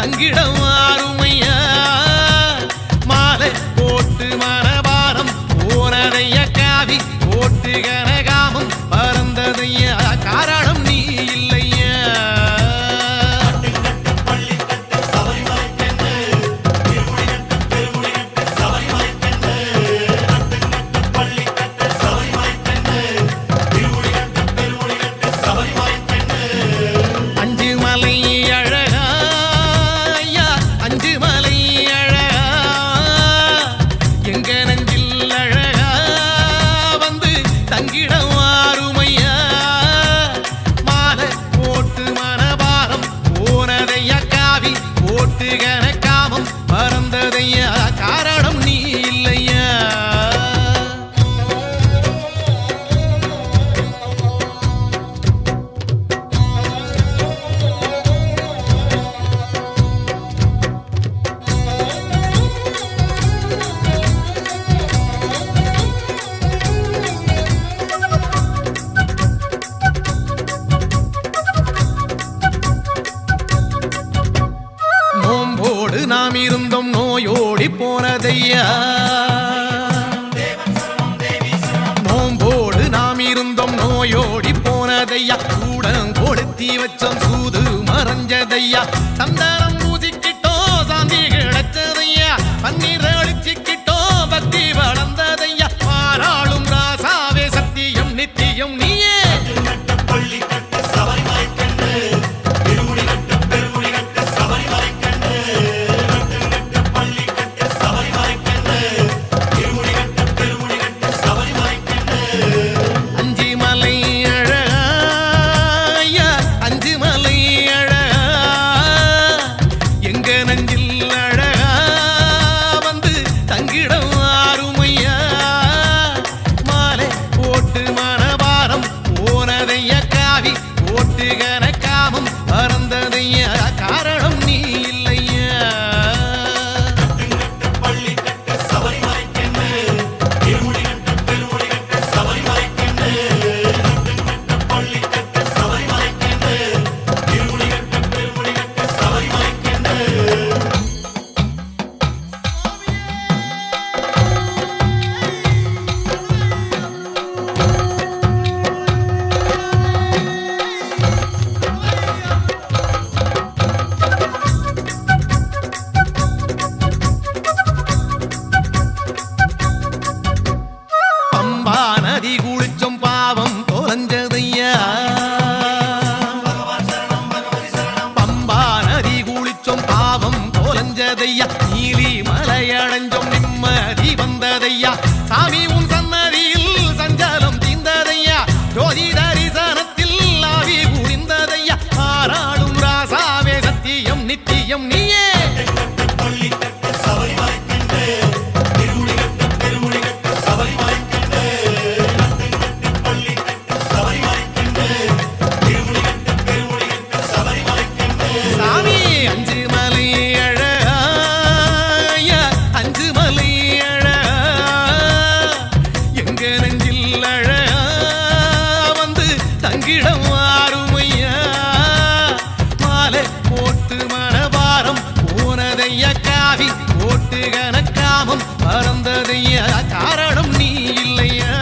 தங்கிடம் ஆறுமையா மாலை போட்டு மனபாரம் போனதைய காவி போட்டு கனகாமம் பறந்ததைய காரணம் நீ இல்லையா காரணம் நீ இல்லையா நோம்போடு நாம் இருந்தோம் நோயோடி போனதையா நோம்போடு நாம் இருந்தோம் நோயோடி போனதையா கூடம் கொடுத்தி வச்சோம் சூது மறைஞ்சதையா சந்தானம் பூசிக்கிட்டோம் சாந்தி கிடைச்சதையா பன்னீர் அழிச்சிக்கிட்டோம் பக்தி வளர்ந்ததையா பாராளும் ராசாவே சத்தியம் நித்தியம் நீயே கனகாமம் பறந்ததைய காரணம் நீ இல்லையா நீலி மலையடைஞ்சோம் நிம்மதி வந்ததையா சாமி உன் சன்னதியில் சஞ்சலம் தீர்ந்ததையா ஜோதி தரிசனத்தில் ஆவி புரிந்ததையா ஆராடும் ராசாவே சத்தியம் நித்தியம் நீயே தங்கிடம் ஆறுமையா மாலை போட்டு மனபாரம் போனதைய காவி போட்டு கனகாமம் பறந்ததைய காரணம் நீ இல்லையா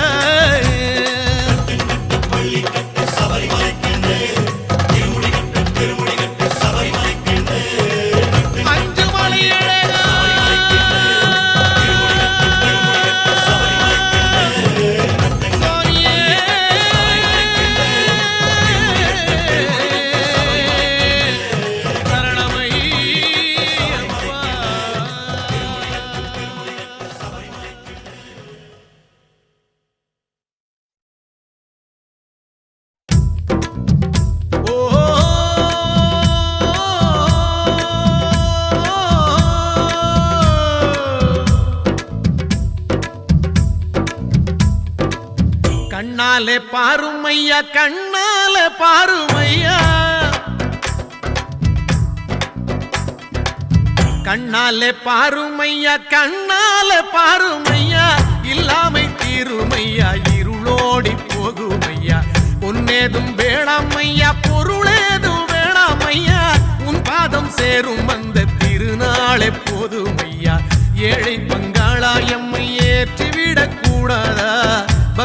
கண்ணாலே பாருமையா கண்ணாலே பாருமையா கண்ணாலே பாருமையா கண்ணாலே பாருமையா இல்லாமை தீருமையா இருளோடி போகுமையா பொன்னேதும் வேணாமையா பொருளேதும் வேணாமையா உன் பாதம் சேரும் வந்த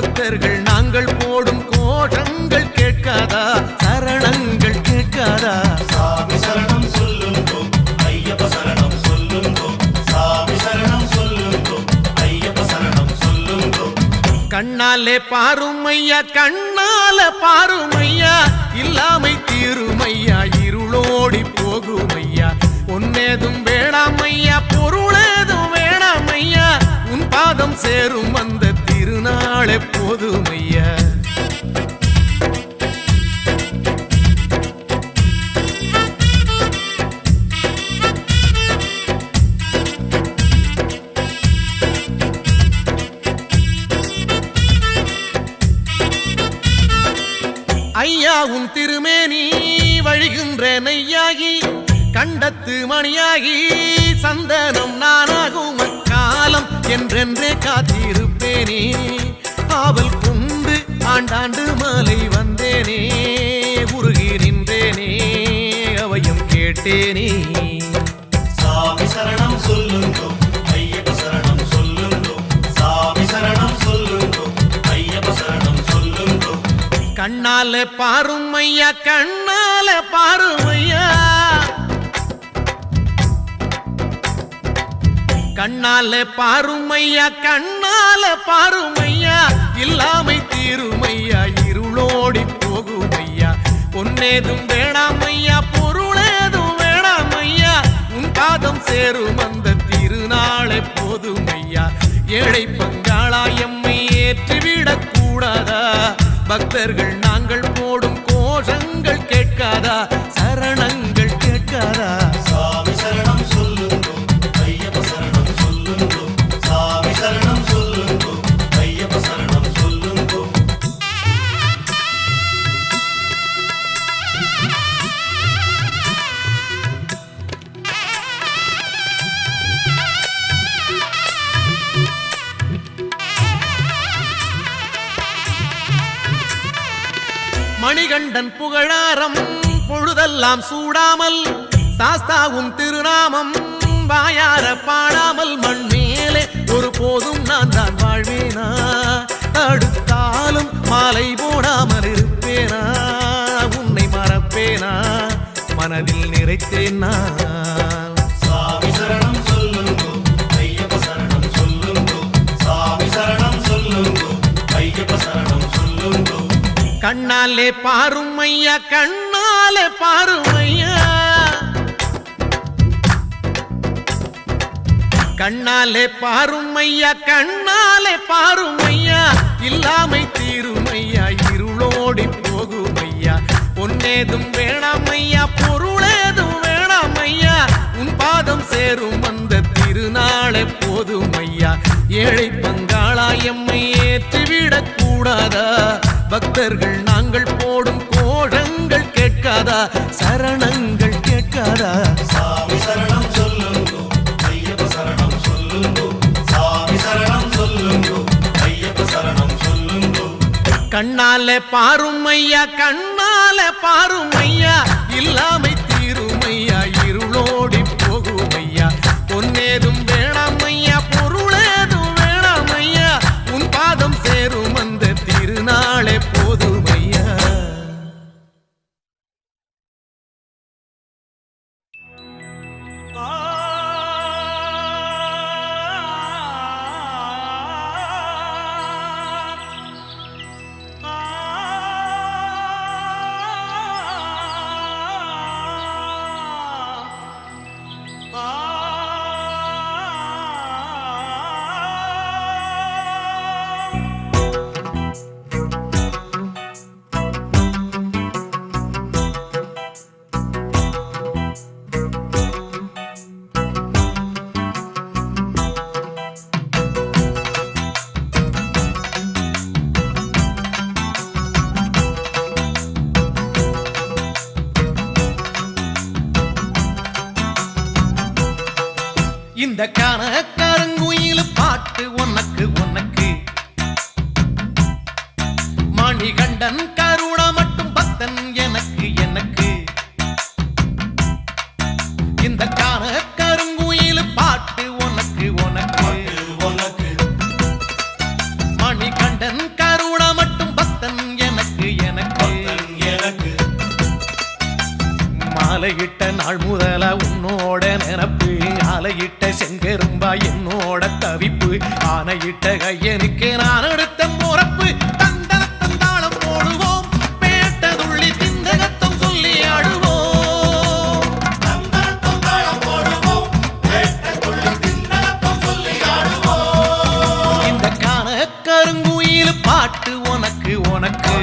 பக்தர்கள் நாங்கள் போடும் கோஷங்கள் கேட்காதா, சரணங்கள் கேட்காதா? சாமி சரணம் சொல்லுங்கோ, ஐயப்ப சரணம் சொல்லுங்கோ, சாமி சரணம் சொல்லுங்கோ, ஐயப்ப சரணம் சொல்லுங்கோ. கண்ணாலே பாருமையா, கண்ணால பாருமையா, இல்லாமை தீருமையா, இருளோடி போகுமையா. பொன்னேதும் வேணாமையா, பொருளேதும் வேணாமையா, உன் பாதம் சேரும் அந்த திருநாளே போதுமையா. ஐயா உன் திருமேனி வழிகின்ற நெய்யாகி, கண்டத்து மணியாகி, சந்தனம் நானாகும் அக்காலம் என்றென்றே காத்திருப்பேனே. ஆவல் கொண்டு ஆண்டாண்டு மாலை வந்தேனே, உருகி நின்றேனே, அவையும் கேட்டேனே. சாமி சரணம் சொல்லுங்கோ, ஐயப்ப சரணம் சொல்லுங்கோ, சாமி சரணம் சொல்லுங்கோ, ஐயப்ப சரணம் சொல்லுங்கோ. கண்ணால பாருமையா, கண்ணால பாருமையா, கண்ணால பாருமையா, கண்ணால பாருமையா, இல்லாமை தீருமையா, இருளோடி போகுமையா. பொன்னேதும் வேணாமையா, பொருளேதும் வேணாமையா, உன் பாதம் சேரும் அந்த திருநாளே போதுமையா. ஏழை பங்காளா எம்மை ஏற்றிவிடக் கூடாதா, பக்தர்கள் நாங்கள் போடும் கோஷங்கள் கேட்காதா, சரணங்கள் கேட்காதா? சாமி சரணம் சொல்லுங்கோ, ஐயப்ப சரணம் சொல்லுங்கோ, சாமி சரணம் சொல்லுங்கோ, ஐயப்ப சரணம் சொல்லுங்கோ. மணிகண்டன் புகழாரம் பொழுதெல்லாம் சூடாமல், சாஸ்தாவும் திருநாமம் வாயார பாடாமல், மண் மேலே ஒரு போதும் நான் தான் வாழ்வேனா, தடுத்தாலும் மாலை போடாமல் இருப்பேனா, உன்னை மறப்பேனா, மனதில் நிறைத்தேன் நான். சாமி சரணம் சொல்லுங்கோ, ஐயப்ப சரணம் சொல்லுங்கோ, சாமி சரணம் சொல்லுங்கோ, ஐயப்ப சரணம் சொல்லுங்கோ. கண்ணாலே பாருமையா, கண்ணாலே பாருமையா, கண்ணாலே பாருமையா, கண்ணாலே பாருமையா, இல்லாமை தீருமையா, இருளோடி போகுமையா. பொன்னேதும் வேணாமையா, பொருளேதும் வேணாமையா, உன் பாதம் சேரும் அந்த திருநாளே போதுமையா. ஏழை பங்காளா எம்மை ஏற்றிவிடக் கூடாதா, பக்தர்கள் நாங்கள் போடும் கோஷங்கள் கேட்காதா, சரணங்கள் கேட்காதா? சாமி சரணம் சொல்லுங்கோ, ஐயப்ப சரணம் சொல்லுங்கோ, சாமி சரணம் சொல்லுங்கோ, ஐயப்ப சரணம் சொல்லுங்கோ. கண்ணால பாருமையா, கண்ணால பாருமையா, இல்லாமை தீருமையா, இருளோடி போகுமையா. பொன்னேதும் வேணாமையா, பொருளேதும் வேணாமையா, உன் பாதம் சேரும் அந்த திருநாளே போதுமையா. இந்த கனகருங்குயில் பாட்டு உனக்கு உனக்கு, மணிகண்டன் கருணா மட்டும் பக்தன் எனக்கு எனக்கு. இந்த கனகருங்குயில் பாட்டு உனக்கு உனக்கு, உனக்கு மணிகண்டன் உன்னோட நினப்பு அலையிட்ட செங்கரும்பா என்னோட தவிப்பு ஆனையிட்ட கையனுக்கு நான் எடுத்த முறப்பு தந்தாளம் போடுவோம் பேட்டதுள்ளி திந்தகத்தம் சொல்லி ஆடுவோம் இந்த காண கருங்குயில் பாட்டு உனக்கு உனக்கு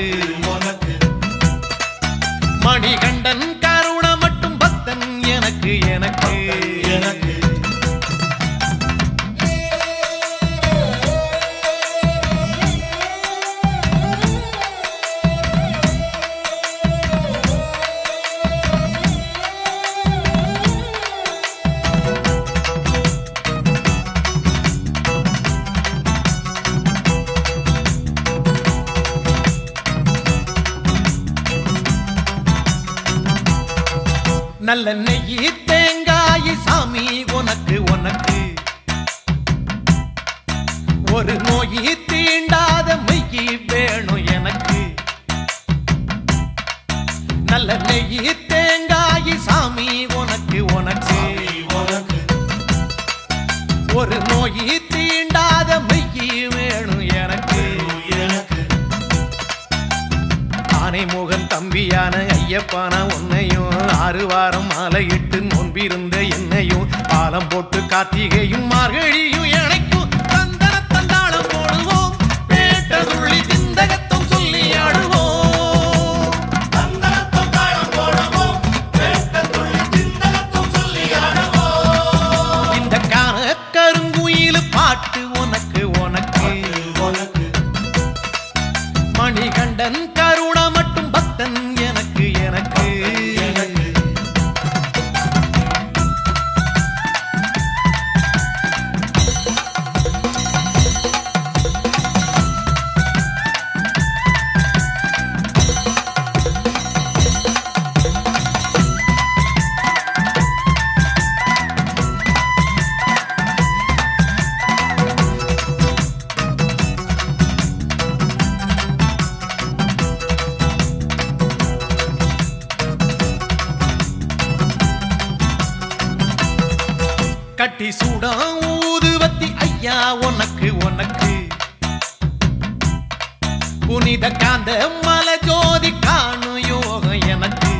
மணிகண்டன் கருண மட்டும் பக்தன் எனக்கு எனக்கு எனக்கு நல்ல நெய்யி தேங்காய் சாமி உனக்கு உனக்கு ஒரு நோயி தீண்டாத மெய்யி வேணும் எனக்கு நல்ல நெய்யி தேங்காய் சாமி உனக்கு உனக்கு ஒரு நோயி தீண்டாத மெய்யி வேணும் எனக்கு ஆனை முகன் தம்பியான ஐயப்பான உன்னையும் 6 வாரம் மாலையிட்டு நோன்பிருந்த என்னையும் பாலம் போட்டு கார்த்திகையும் மார்கழியும் இணைக்கும் தந்தாளம் போடுவோம் பேட்டதுள்ளி திந்தகத்தம் சொல்லி ஆடுவோம் இந்த காண கருங்குயில் பாட்டு உனக்கு உனக்கு மணிகண்டன் கருண மட்டும் பக்தன் எனக்கு எனக்கு கட்டி சூடா ஊதுவத்தி ஐயா உனக்கு உனக்கு புனித காந்த மல ஜோதி காணும் யோகம் எனக்கு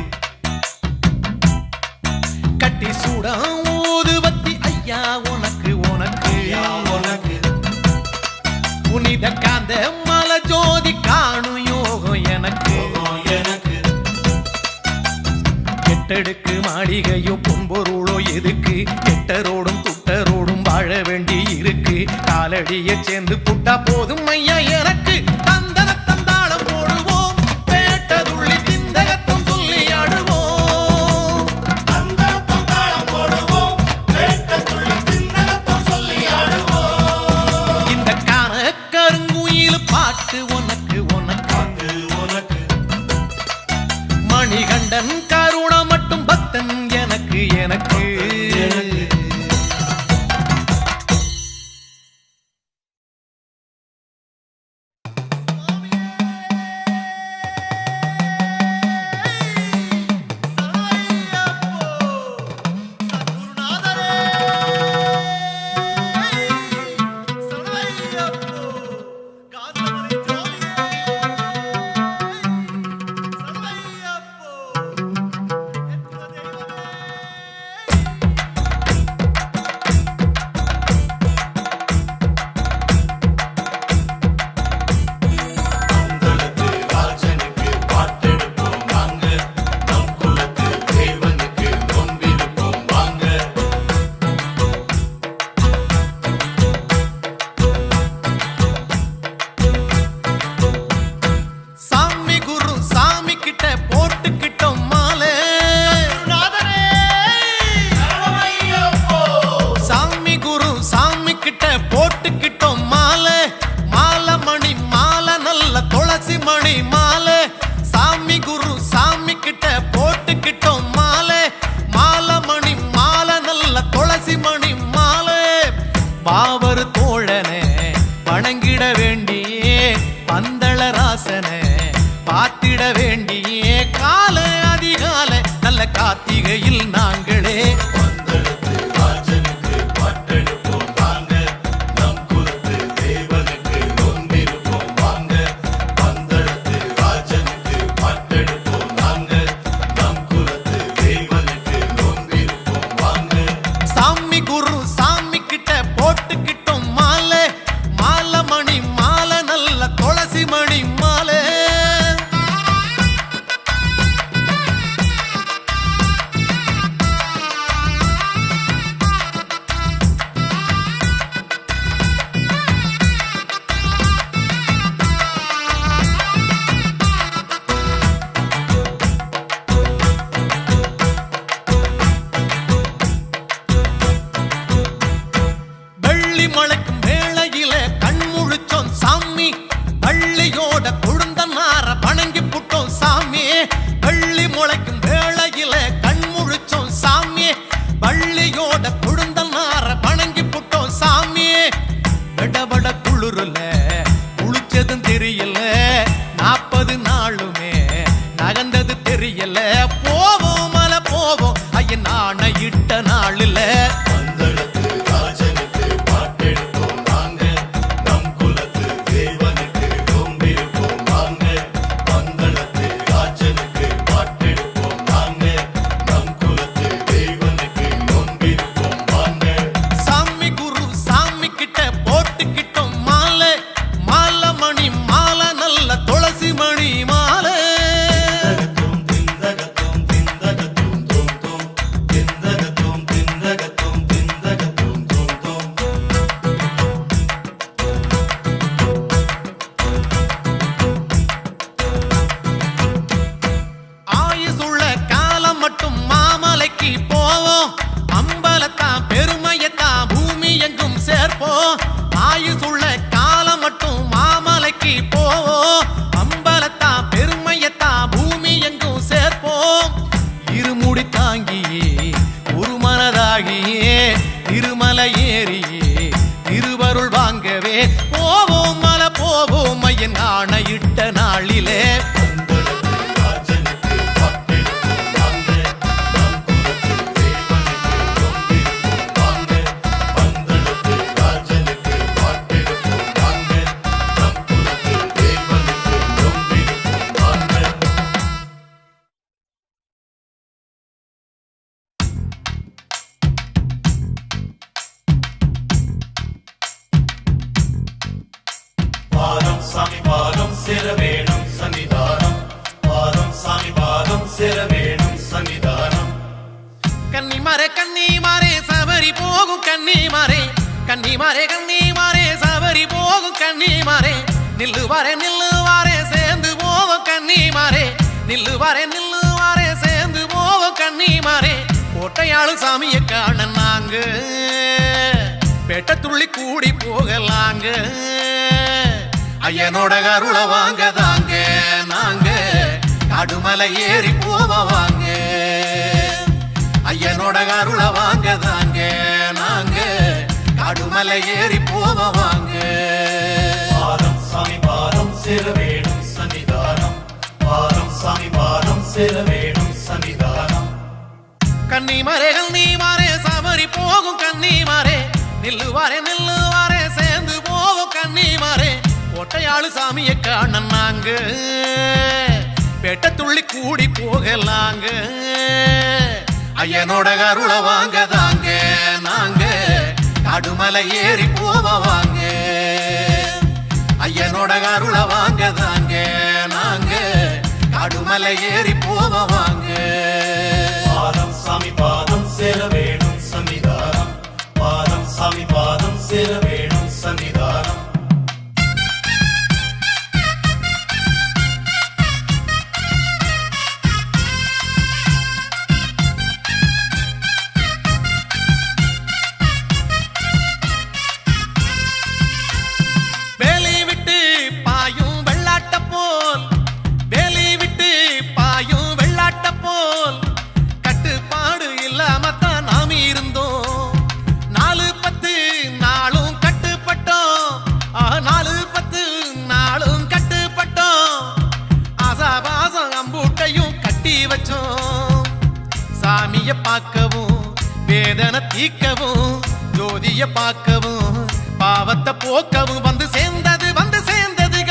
கட்டி சூடா ஊதுவத்தி ஐயா உனக்கு உனக்கு புனித காந்த மல ஜோதி காணும் யோகம் எனக்கு எட்டடுக்கு மாளிகையோ பொன்பொருளோ எதுக்கு எட்டரோடும் துட்டரோடும் வாழ வேண்டி இருக்கு காலடியை சேர்ந்து புட்டா போதும் ஐயா எனக்கு தந்தாளம் போடுவோம் பேட்டதுள்ளி திந்தகத்தம் சொல்லி ஆடுவோம் இந்த காண கருங்குயில் பாட்டு உனக்கு உனக்கு மணிகண்டன் கருண மட்டும் பக்தன் எனக்கு எனக்கு பாவர் தோழனே வணங்கிட வேண்டியே பந்தள ராசனே பார்த்திட வேண்டியே கால அதிகாலை நல்ல கார்த்திகையில் நாங்களே ஆணையிட்ட நாளில் பந்தளத்து ராஜனுக்கு பாட்டெடுப்போம் வாங்க நம் குலத்து தேவனுக்கு நோம்பிருப்போம் வாங்க பந்தளத்து ராஜனுக்கு பாட்டெடுப்போம் வாங்க நம் குலத்து தேவனுக்கு நோம்பிருப்போம் வாங்க சாமி குரு சாமி கிட்ட போட்டுக்கிட்டோம் மாலை மாலை மணி மாலை நல்ல துளசி மணி மாலை திந்தகத்தோம் திந்தகத்தோம் தோம் தோம் திந்தகத்தோம் திந்தகத்தோம் திந்தகத்தோம் தோம் தோம் ஆயுசுள்ள காலம் மட்டும் மாமலைக்கு போவோம் அம்பலத்தான் பெருமையத்தான் பூமி எங்கும் சேர்ப்போம் ஆயுசுள்ள காலம் மட்டும் மாமலைக்கு போவோம் அம்பலத்தான் பெருமையத்தான் பூமி எங்கும் சேர்ப்போம் இருமுடி தாங்கியே ஒரு மனதாகியே திருமலை ஏறியே திருவருள் வாங்கவே போவோம் மலை போவோம் ஐயன் ஆணையிட்ட நாளிலே பந்தளத்து ராஜனுக்கு பாட்டெடுப்போம் வாங்க நம் குலத்து தேவனுக்கு நோம்பிருப்போம் வாங்க பந்தளத்து ராஜனுக்கு பாட்டெடுப்போம் வாங்க நம் குலத்து தேவனுக்கு நோம்பிருப்போம் வாங்க பாதம் சாமி பாதம் சேர வேணும் சன்னிதானம் பாதம் சாமி பாதம் சேர வேணும் சன்னிதானம் கன்னிமாரே சபரி போகும் கன்னிமாரே சபரி போகும் கன்னிமாரே நில்லுவாரே சேர்ந்து போவோம் கன்னிமாரே நில்லுவாரே சேர்ந்து போவோம் கன்னிமாரே கோட்டையாளு சாமியை காண நாங்க பெட்ட துள்ளி கூடி போகலாங்க ஐயனோட கருளை வாங்க தாங்க நாங்க கடுமலை ஏறி போவாங்க ஐயனோட கருளை வாங்க தாங்க நாங்க கடுமலை ஏறி போவாங்க பாதம் சாமி பாதம் சேர வேணும் சன்னிதானம் பாதம் சாமி பாதம் சேர வேணும் சன்னிதானம் கன்னிமாரே சபரி போகும் கன்னிமாரே நில்லுவாரே சேர்ந்து போவோம் கன்னிமாரே கோட்டையாளு சாமியை காண நாங்க பெட்ட துள்ளி கூடி போகலாங்க ஐயனோட கருளை வாங்க தாங்க நாங்க கடுமலை ஏறி போவாங்க ஐயனோட கருளை வாங்க தாங்க நாங்க கடுமலை ஏறி போவாங்க பாதம் சாமி பாதம் சேர வேணும் சன்னிதானம் பாதம் சாமி பாதம் சேர வேணும் சன்னிதானம் வேலி விட்டு பாயும் வெள்ளாட்ட போல் வேலி விட்டு பாயும் வெள்ளாட்ட போல் கட்டுப்பாடு இல்லாமத்தான் நாம் இருந்தோம் 4-10 நாளும் கட்டுப்பட்டோம் 4-10 நாளும் கட்டுப்பட்டோம் ஆசாபாசம் அம்பூட்டையும் கட்டி வச்சோம் சாமிய பார்க்கவும் வேதனை தீக்கவும் ஜோதிய பார்க்கவும் பாவத்தை போக்கவும் வந்து சேர்ந்தது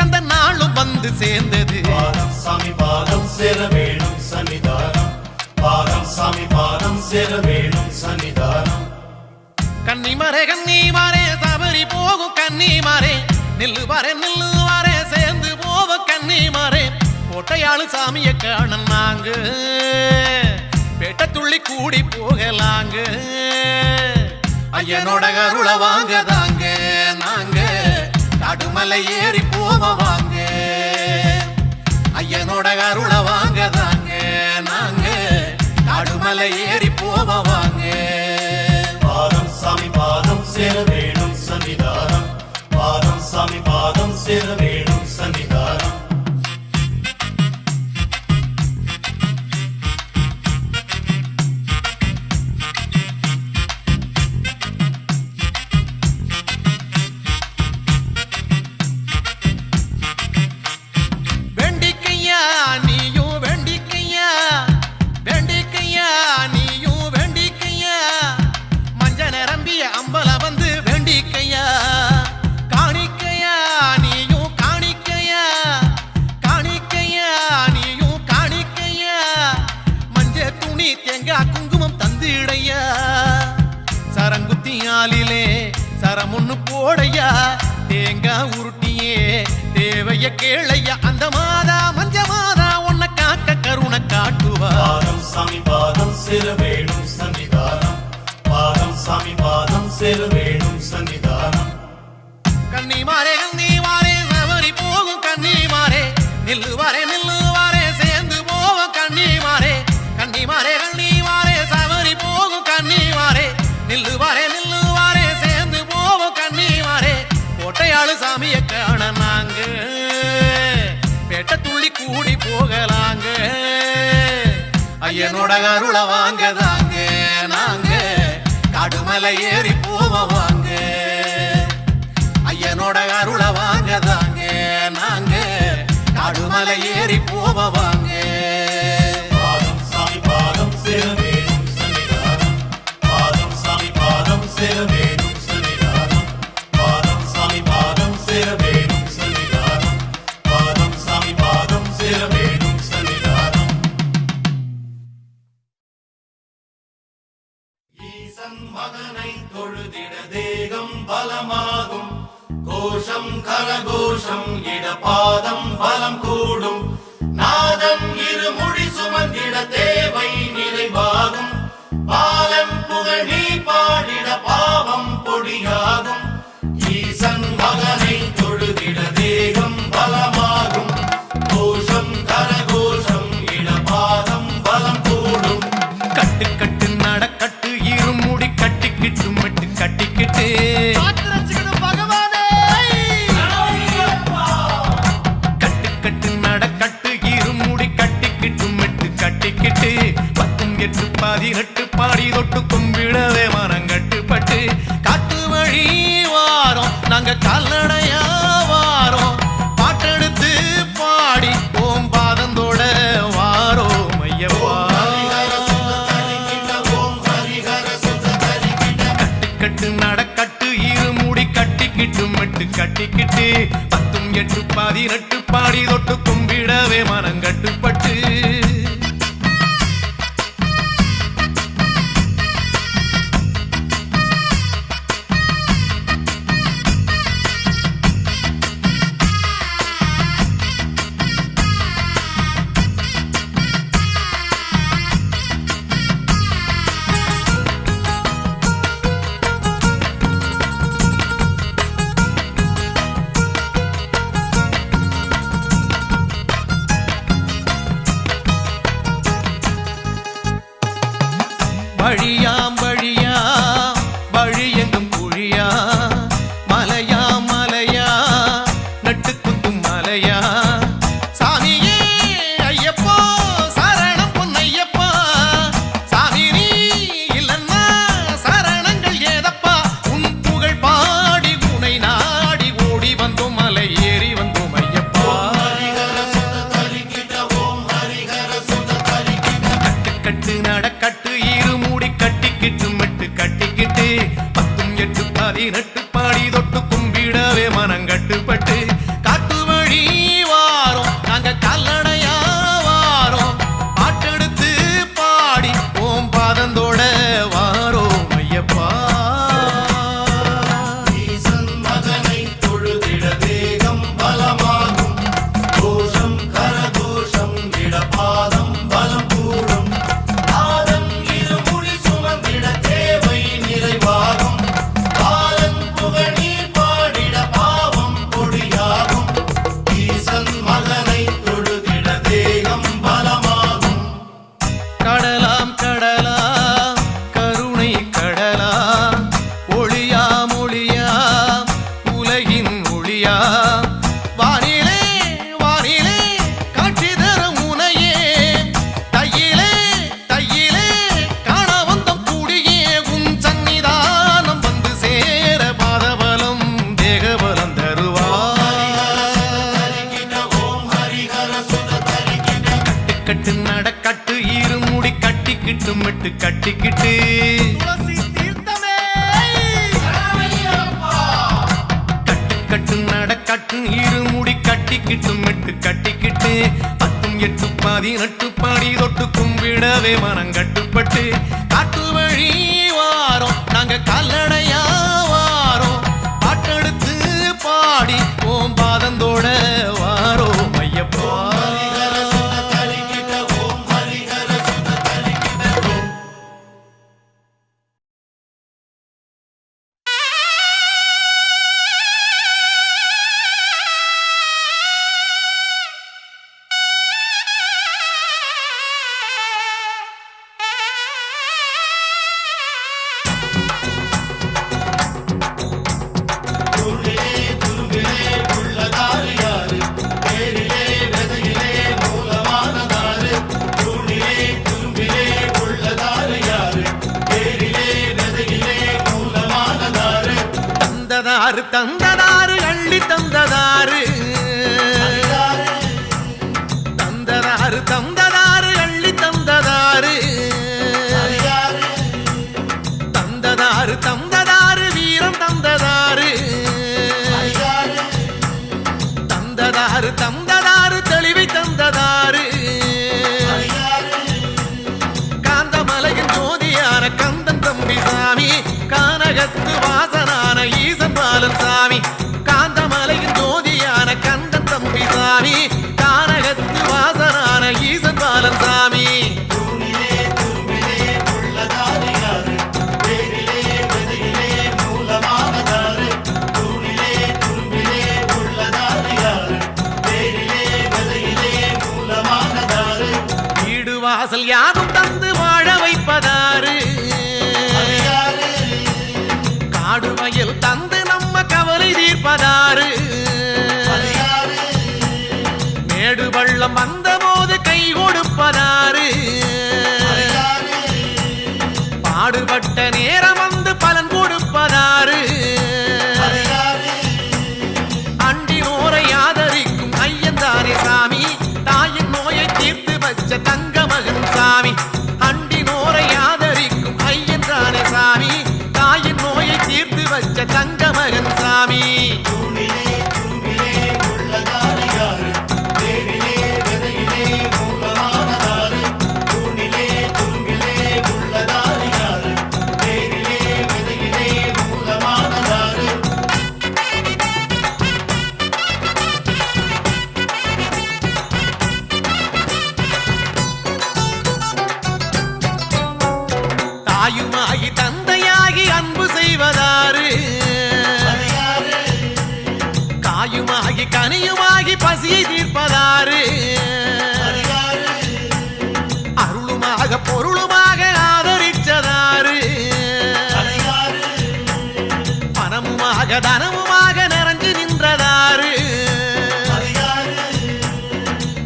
அந்த நாளும் வந்து சேர்ந்தது பாதம் சாமி பாதம் சேர வேணும் சன்னிதானம் பாதம் சாமி பாதம் சேர வேணும் சன்னிதானம் கன்னிமாரே சபரி போகும் கன்னிமாரே நில்லுவாரே சேர்ந்து போவோம் கன்னிமாரே கோட்டையாளு சாமியை காண நாங்க பெட்ட துள்ளி கூடி போகலாங்க ஐயனோட கருளை வாங்க தாங்க நாங்க கடுமலை ஏறி போவாங்க ஐயனோட கருளை வாங்க தாங்க நாங்க கடுமலை ஏறி போவாங்க பாதம் சாமி பாதம் சேர வேணும் சன்னிதானம் பாதம் சாமி பாதம் சேர வேணும் சன்னிதானம் வேண்டிக்கையா நீயும் வேண்டிக்கையா நீயும் வேண்டிக்கையா மரங்குத்தியாலிலே சரமுன்னு போடையா தேங்காய் உருட்டியே தேவைய கேளையா அந்த மாதா மஞ்ச மாதா உன்னை காக்க கருணை காட்டுவா பாதம் சாமி பாதம் சேர வேணும் சன்னிதானம் பாதம் சாமி பாதம் சேர வேணும் சன்னிதானம் கன்னிமாரே சவரி போகும் கன்னிமாரே நில்லுவாரே சேர்ந்து போவோம் கன்னிமாரே சவரி போகும் கன்னிமாரே நில்லுவாரே சேர்ந்து போவோம் கன்னிமாரே கோட்டையாளு சாமியை காண நாங்க பேட்ட துள்ளி கூடி போகலாங்க ஐயனோட அருள வாங்கதாங்க நாங்க காடுமலை ஏறி போவோம் வாங்க ஐயனோட அருள வாங்கதாங்க நாங்க காடுமலை ஏறி போவோம் வாங்க பாதம் சாமி பாதம் சேர வேணும் சன்னிதானம் பாதம் சாமி பாதம் சேர வேணும் சன்னிதானம் பாதம் சாமி பாதம் சேர வேணும் சன்னிதானம் பாதம் சாமி பாதம் சேர வேணும் சன்னிதானம் ஈசன் மகனை தொழுதிட தேகம் பலமாகும் கோஷம் கரகோஷம் இடபாதம் பலம் கூடும் நாதன் இருமுடி சுமந்திட தேவை நிறைவாகும் பாலன் புகழ் நீ பாடிட பாவம் பொடியாகும் ஈசன் மகனை தொழுதிட தேகம் பலமாகும் கோஷம் கரகோஷம் இடபாதம் பலம் கூடும் கட்டு கட்டு நடக்கட்டு இருமுடி கட்டிக்கிட்டு மட்டு கட்டிக்கிட்டு கட்டு கட்டு நடக்கட்டு இருமுடி கட்டிக்கிட்டு மட்டு கட்டிக்கிட்டு 18 18 பாடி தொட்டு கும்பிடவே மரங்கட்டுப்பட்டு காட்டு வழி வாரோம் நாங்க கால்நடையா வாரோம் பாட்டெடுத்து பாடி ஓம் பாதந்தோட வாரோம் ஐயப்பா கட்டு நடக்கட்டு இருமுடி கட்டிக்கிட்டு மட்டு கட்டிக்கிட்டு 18 18 பாடி தொட்டு கும்பிடவே மனங்கட்டுப்பட்டு வழியாம் வழி எங்கும் குழியா மலையா நட்டு குத்தும் மலையா சாமியே ஐயப்பா சரணம் பொன்னையப்பா சாமி நீ இல்லன்னா சரணங்கள் ஏதப்பா உன் புகழ் பாடி உனை நாடி ஓடி வந்தோம் மலை ஏறி வந்தோம் ஐயப்பா கட்டு நடக்கட்டு இருமுடி கட்டிக்கிட்டு மட்டு கட்டிக்கிட்டு 18 18 பாடி தொட்டு கும்பிடவே மனங்கட்டுப்பட்டு காட்டு வழி வாரோம் நாங்க கால்நடையா வாரோம் பாட்டெடுத்து பாடி ஓம் பாதந்தோட வாரோம் ஐயப்பா ஈசன் மகனை தொழுதிட தேகம் பலமாகும் கோஷம் கரகோஷம் இடபாதம் பலம் கூடும் நாதன் இருமுடி சுமந்திட தேவை நிறைவாகும் பாலன் புகழ் நீ பாடிட பாவம் பொடியாகும் ஈசன் மகனை தொழுதிட தேகம் பலமாகும் கடலாம் கருணை கடலா ஒளியாம் உலகின் ஒளியா வானிலே காட்சி தரும் உனையே தையிலே காண வந்தம் கூடியே உன் சன்னிதானம் வந்து சேர பாதபலம் தேகபலம் ஓம் ஹரிஹர சுத தரிக்கிட கட்டு நடக்கட்டு இருமுடி கட்டிக்கிட்டு மட்டு கட்டிக்கிட்டு கட்டு நடக்கட்டு இருமுடி கட்டிக்கிட்டு மட்டு கட்டிக்கிட்டு 18 18 பாடி தொட்டு கும்பிடவே மனங்கட்டுப்பட்டு காட்டு வழி வாரோம் நாங்க கால தந்ததாரு அள்ளி தந்ததாரு தந்ததாரு தந்ததாரு அள்ளி தந்ததாரு தந்ததாரு தந்ததாரு வீரம் தந்ததாரு தந்ததாரு தந்ததாரு தெளிவை தந்ததாரு காந்தமலையின் ஜோதியான கந்தன் தம்பி சாமி கானகத்து வாசனான ஈசன் பாலன் சாமி காந்தமலையின் ஜோதியான கந்தன் தம்பி சாமி கானகத்து வாசனான ஈசன் பாலன் சாமி வாசல் யாரும் தந்து வாழ வைப்பதாரு காடு வயல் தந்து நம்ம கவலை தீர்ப்பதாரு மேடு பள்ளம் வந்த போது கை கொடுப்பதாரு பாடுபட்ட நேரம் வந்து பலன் கொடுப்பதாரு அண்டினோரை ஆதரிக்கும் ஐயன்தானே சாமி தாயின் நோயை தீர்த்து வச்ச தங்க மகன் சாமி அண்டினோரை ஆதரிக்கும் ஐயன்தானே சாமி தாயின் நோயை தீர்த்து வச்ச தங்க மகன் சாமி தாயுமாகி தந்தையாகி அன்பு செய்வதாரு காயுமாகி கனியுமாகி பசியை தீர்ப்பதாரு அருளுமாக பொருளுமாக ஆதரிச்சதாரு பணமுமாக தனமுமாக நிறைஞ்சு நின்றதாரு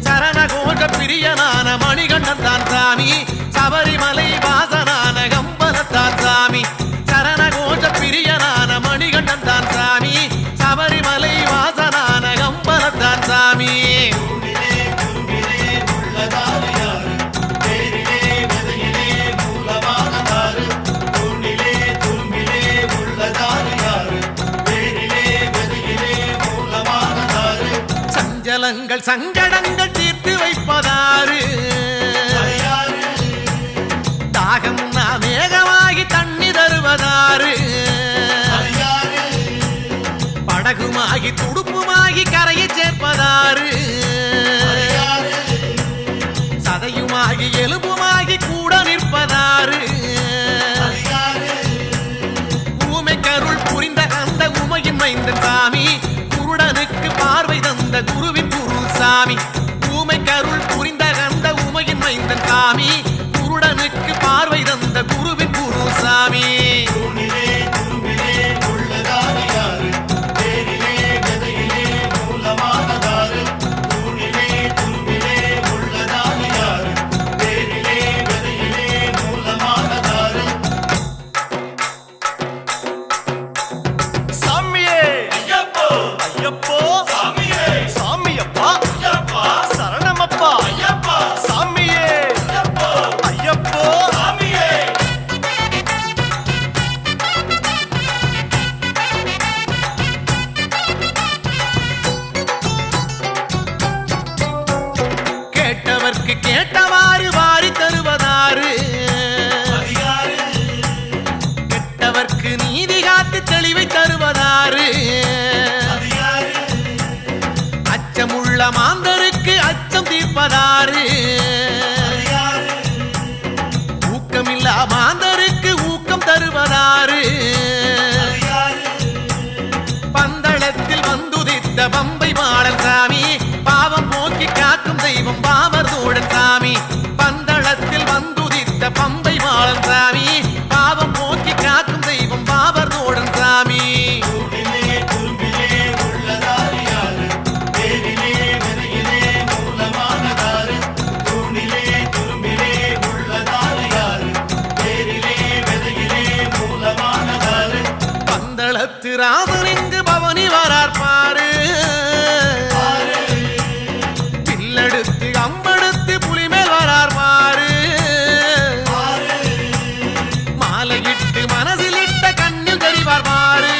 சரணகோஷ பிரியனான மணிகண்டன் தான் சாமி சபரிமலை வாசனான கம்பனத்தான் சாமி சரணகோஷ பிரியனான மணிகண்டன் தான் சாமி சபரிமலை வாசனான கம்பனத்தான் சாமி சஞ்சலங்கள் சங்கடங்கள் தீர்த்து வைப்பதாரு தாகம் மேகமாகி தண்ணி தருவதாரு படகுமாகி துடுப்புமாகி கரையை சேர்ப்பதாரு சதையுமாகி எலும்புமாகி கூட நிற்பதாரு ஊமை கருள் புரிந்த அந்த உமையின் மைந்தன் சாமி குருடனுக்கு பார்வை தந்த குருவின் குரு சாமி ஊமை கருள் புரிந்த அந்த உமையின் மைந்தன் சாமி குருடனுக்கு பார்வை தந்த குருவின் குரு சாமி கேட்டவாறு வாரி தருவதாரு கெட்டவர்க்கு நீதி காத்து தெளிவை தருவதாரு அச்சமுள்ள மாந்தருக்கு அச்சம் தீர்ப்பதாரு ஊக்கமில்லா மாந்தருக்கு ஊக்கம் தருவதாரு பந்தளத்தில் வந்துதித்த பம்பை மாடல் சாமி பாவம் போக்கி காக்கும் தெய்வம் பாவர் தோழன் சாமி பந்தளத்தில் வந்துதித்த பம்பை மாடல் சாமி பாவம் போக்கி காக்கும் தெய்வம் பாவர் தோழன் சாமி பந்தளத்து ராசன் இங்கு உனக்கு மனசில் இட்ட கண்ணில் தெரிவார் பாரு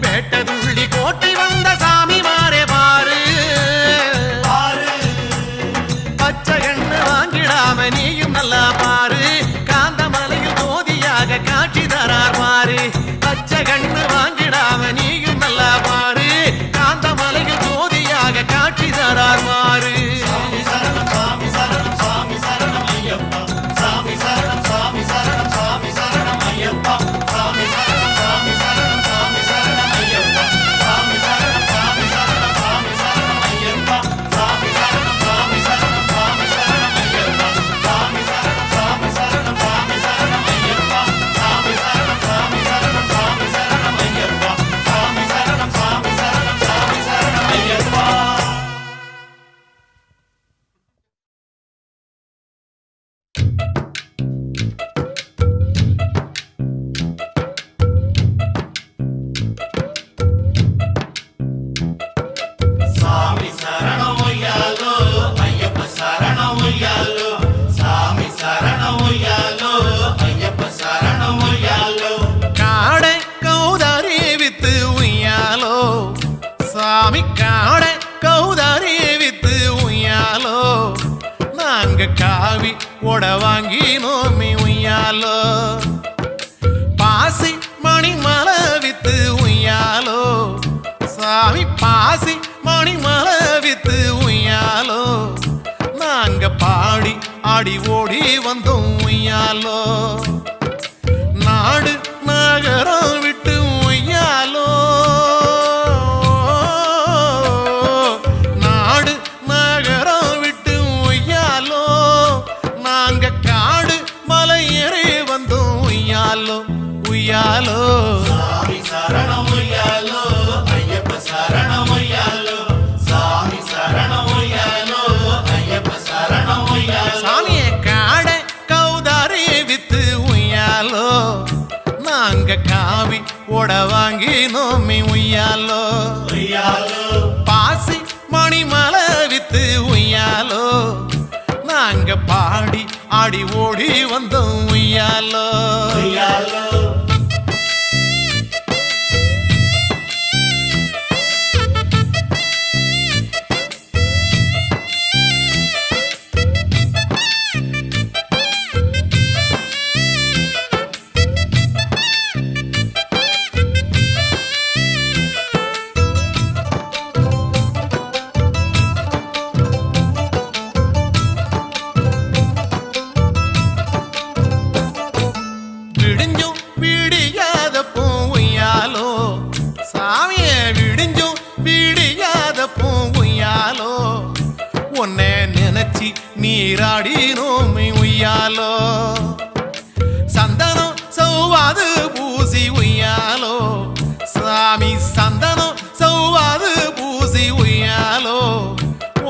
பேட்டதுள்ளி கோட்டை வந்த சாமி மாறே பாரு பச்சை கண்ணு வாங்கிடாம நீயும் நல்லா பாரு காந்தமலையில் ஜோதியாக காட்சி தரார் பாரு பச்சை கண்ணு வாங்கிடாம நீயும் நல்லா பாரு காந்தமலையில் ஜோதியாக காட்சி தரார் பாரு சாமி சரணம் சாமி சரணம் சாமி சரணம் ஐயப்பா சாமி சரணம் சாமி சரணம் சாமி சரணம் ஐயப்பா சாமி சரணம் சாமி சரணம் சாமி சரணம் ஐயப்பா சாமி சரணம் சாமி சரணம் சாமி சரணம் ஐயப்பா சாமி சரணம் சாமி சரணம் சாமி சரணம் ஐயப்பா சாமி சரணம் சாமி சரணம் சாமி சரணம் ஐயப்பா சாமி சரணம் சாமி சரணம் சாமி சரணம் ஐயப்பா சாமி சரணம் சாமி சரணம் சாமி சரணம் ஐயப்பா சாமி சரணம் ஒய்யாலோ ஐயப்ப சரணம் ஒய்யாலோ சாமி சரணம் ஒய்யாலோ ஐயப்ப சரணம் ஒய்யாலோ காடை கௌதாரி வித்து உய்யாலோ சாமி காடை கௌதாரி வித்து உய்யாலோ நாங்க காவி உட வாங்கி நோமி உய்யாலோ பாசி மணி மலை வித்து உய்யாலோ சாமி பாசி மணி மலை வித்து உய்யாலோ நாங்க பாடி ஆடி ஓடி வந்தோம் உய்யாலோ நாடு நகரம் விட்டு உய்யாலோ நாடு நகரம் விட்டு உய்யாலோ நாங்க காடு மலை ஏறி வந்தோம் உய்யாலோ உய்யாலோ சாமி சரணம் ஒய்யாலோ ஐயப்ப சரணம் ஒய்யாலோ சாமி சரணம் ஒய்யாலோ ஐயப்ப சரணம் ஒய்யாலோ சாமிய காடை கௌதாரி வித்து உய்யாலோ நாங்க காவி உட வாங்கி நோமி உய்யாலோ ஒய்யாலோ பாசி மணி மலை வித்து உய்யாலோ நாங்க பாடி ஆடி ஓடி வந்தோம் உய்யாலோ ஒய்யாலோ விடிஞ்சும் விடியாத பூவையாலோ சாமிய விடிஞ்சும் விடியாத பூவையாலோ உன்னை நினைச்சி நீராடி நோமி உய்யாலோ சந்தனம் சௌவாது பூசி உய்யாலோ சாமி சந்தனம் சௌவாது பூசி உய்யாலோ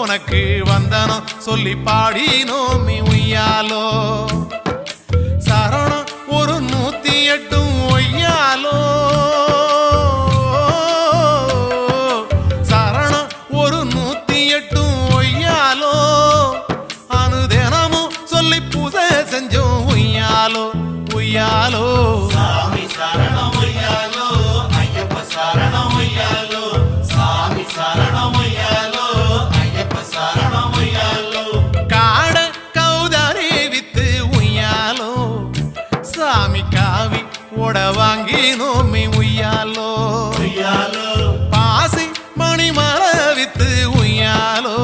உனக்கு வந்தனம் சொல்லி பாடி நோமி உய்யாலோ சரணம் ஒரு 108 ஒய்யாலோ சரணம் ஒரு 108 ஒய்யாலோ அனுதினமும் சொல்லி பூசை செஞ்சோம் உய்யாலோ உய்யாலோ சாமி சரணம் ஒய்யாலோ ஐயப்ப சரணம் ஒய்யாலோ சாமி சரணம் ஒய்யாலோ ஐயப்ப சரணம் ஒய்யாலோ காட கௌதாரி வித்து உய்யாலோ சாமி காவி உட வாங்கி நோமி உய்யாலோ ஒய்யாலோ பாசி மணி மலை வித்து உய்யாலோ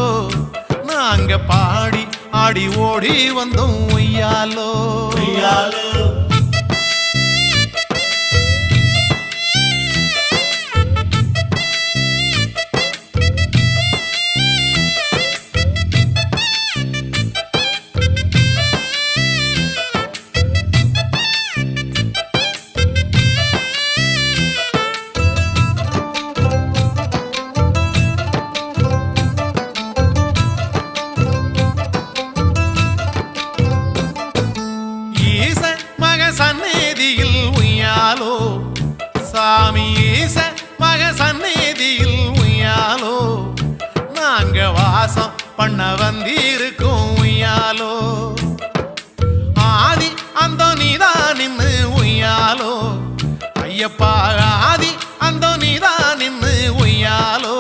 நாங்க பாடி ஆடி ஓடி வந்தோம் உய்யாலோ ஒய்யாலோ சந்நிதியில் உய்யாலோ சாமி ஈச மக சந்நிதியில் உய்யாலோ நாங்க வாசம் பண்ண வந்திருக்கோம் உய்யாலோ ஆதி அந்த ஐயப்பா ஆதி அந்த நீதான் நின்று ஒய்யாலோ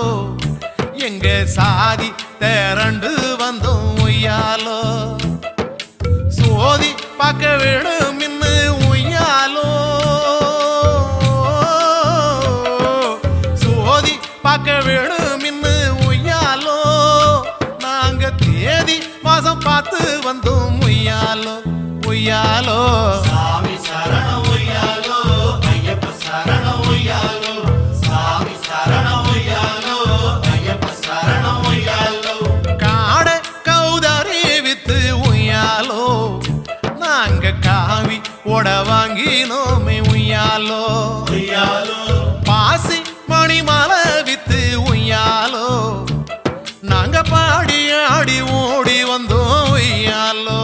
எங்க சாதி திரண்டு வந்தோம் ஒய்யாலோ சோதி பார்க்க வேணும் இன்னு ஒய்யாலோ சோதி பார்க்க வேணும் இன்னு ஒய்யாலோ நாங்க தேதி மாசம் பார்த்து வந்தோம் ஒய்யாலோ ஒய்யாலோ சாமி சரணம் ஒய்யாலோ ஐயப்ப சரணம் ஒய்யாலோ சாமி சரணம் ஒய்யாலோ ஐயப்ப சரணம் ஒய்யாலோ காட கௌதாரி வித்து உய்யாலோ நாங்க காவி ஓட வாங்கினோமே உய்யாலோ ஒய்யாலோ பாசி மணிமாலை வித்து உய்யாலோ நாங்க பாடி ஆடி ஓடி வந்தோம் உய்யாலோ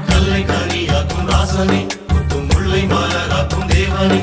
கல்லை கனியாக்கும் ராசனே, முத்தும் முல்லை மலராக்கும் தேவனே,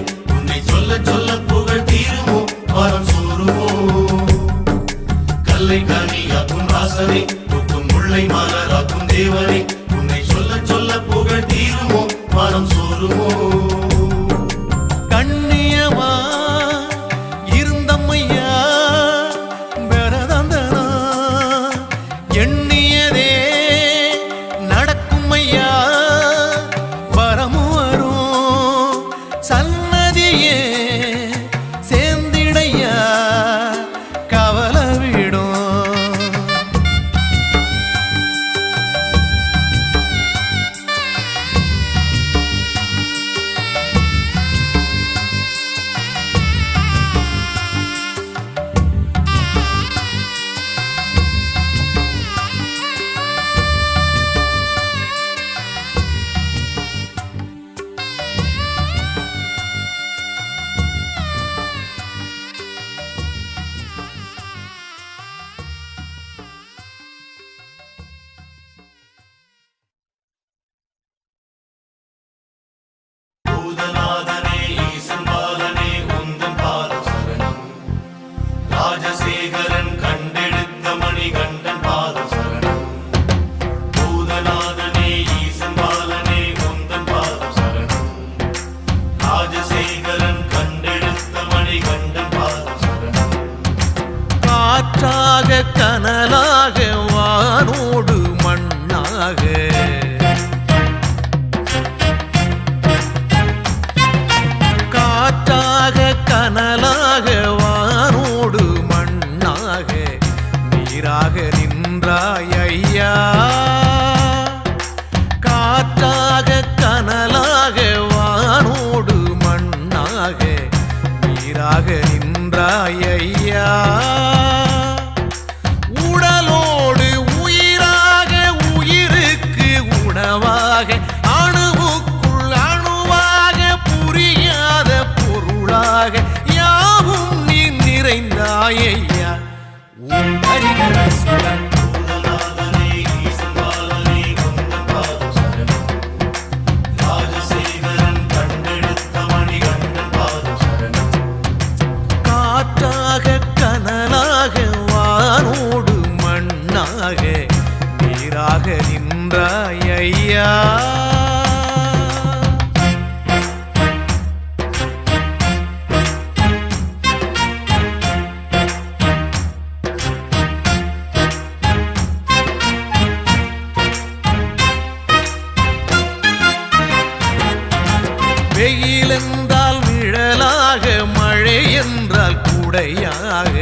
வெயில் என்றால் நிழலாக மழை என்றால் குடையாக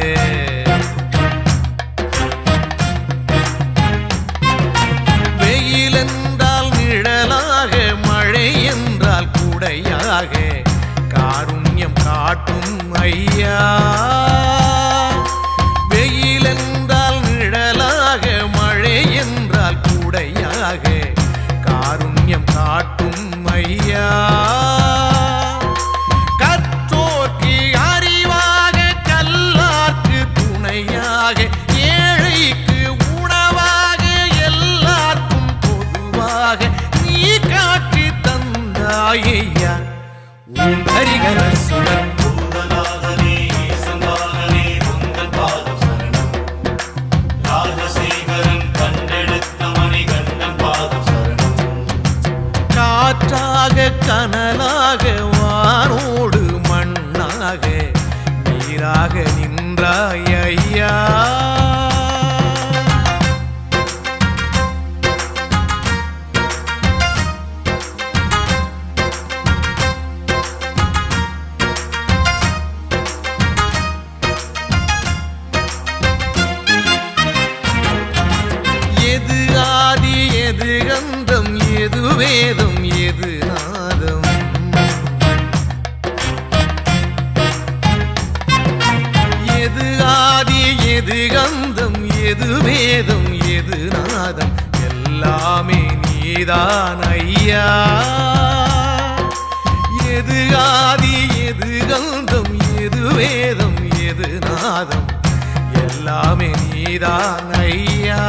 வெயில் என்றால் நிழலாக மழை என்றால் குடையாக காருண்யம் காட்டும் ஐயா வெயில் என்றால் நிழலாக மழை என்றால் குடையாக காருண்யம் காட்டும் ஐயா கற்றோர்க்கு அறிவாக கல்லார்க்கு துணையாக ஏழைக்கு உணவாக எல்லாருக்கும் பொதுவாக நீ காட்டி தந்தாயையா உன் ஹரிகர சுடர் பூதநாதனே ஈசன்பாகனே உந்தன் பாதம் சரணம் ராஜசேகரன் கண்டெடுத்த மணிகண்டன் பாதம் சரணம் காற்றாக கனலாக வானோடு மண்ணாக நீராக நின்றாய் ஐயா எது ஆதி எது கந்தம் எது வேதம் எது நாதம் எது ஆதி எது கந்தம் எது வேதம் எது நாதம் எல்லாமே நீதான் ஐயா எது ஆதி எது கந்தம் எது வேதம் எது நாதம் எல்லாமே நீதான் ஐயா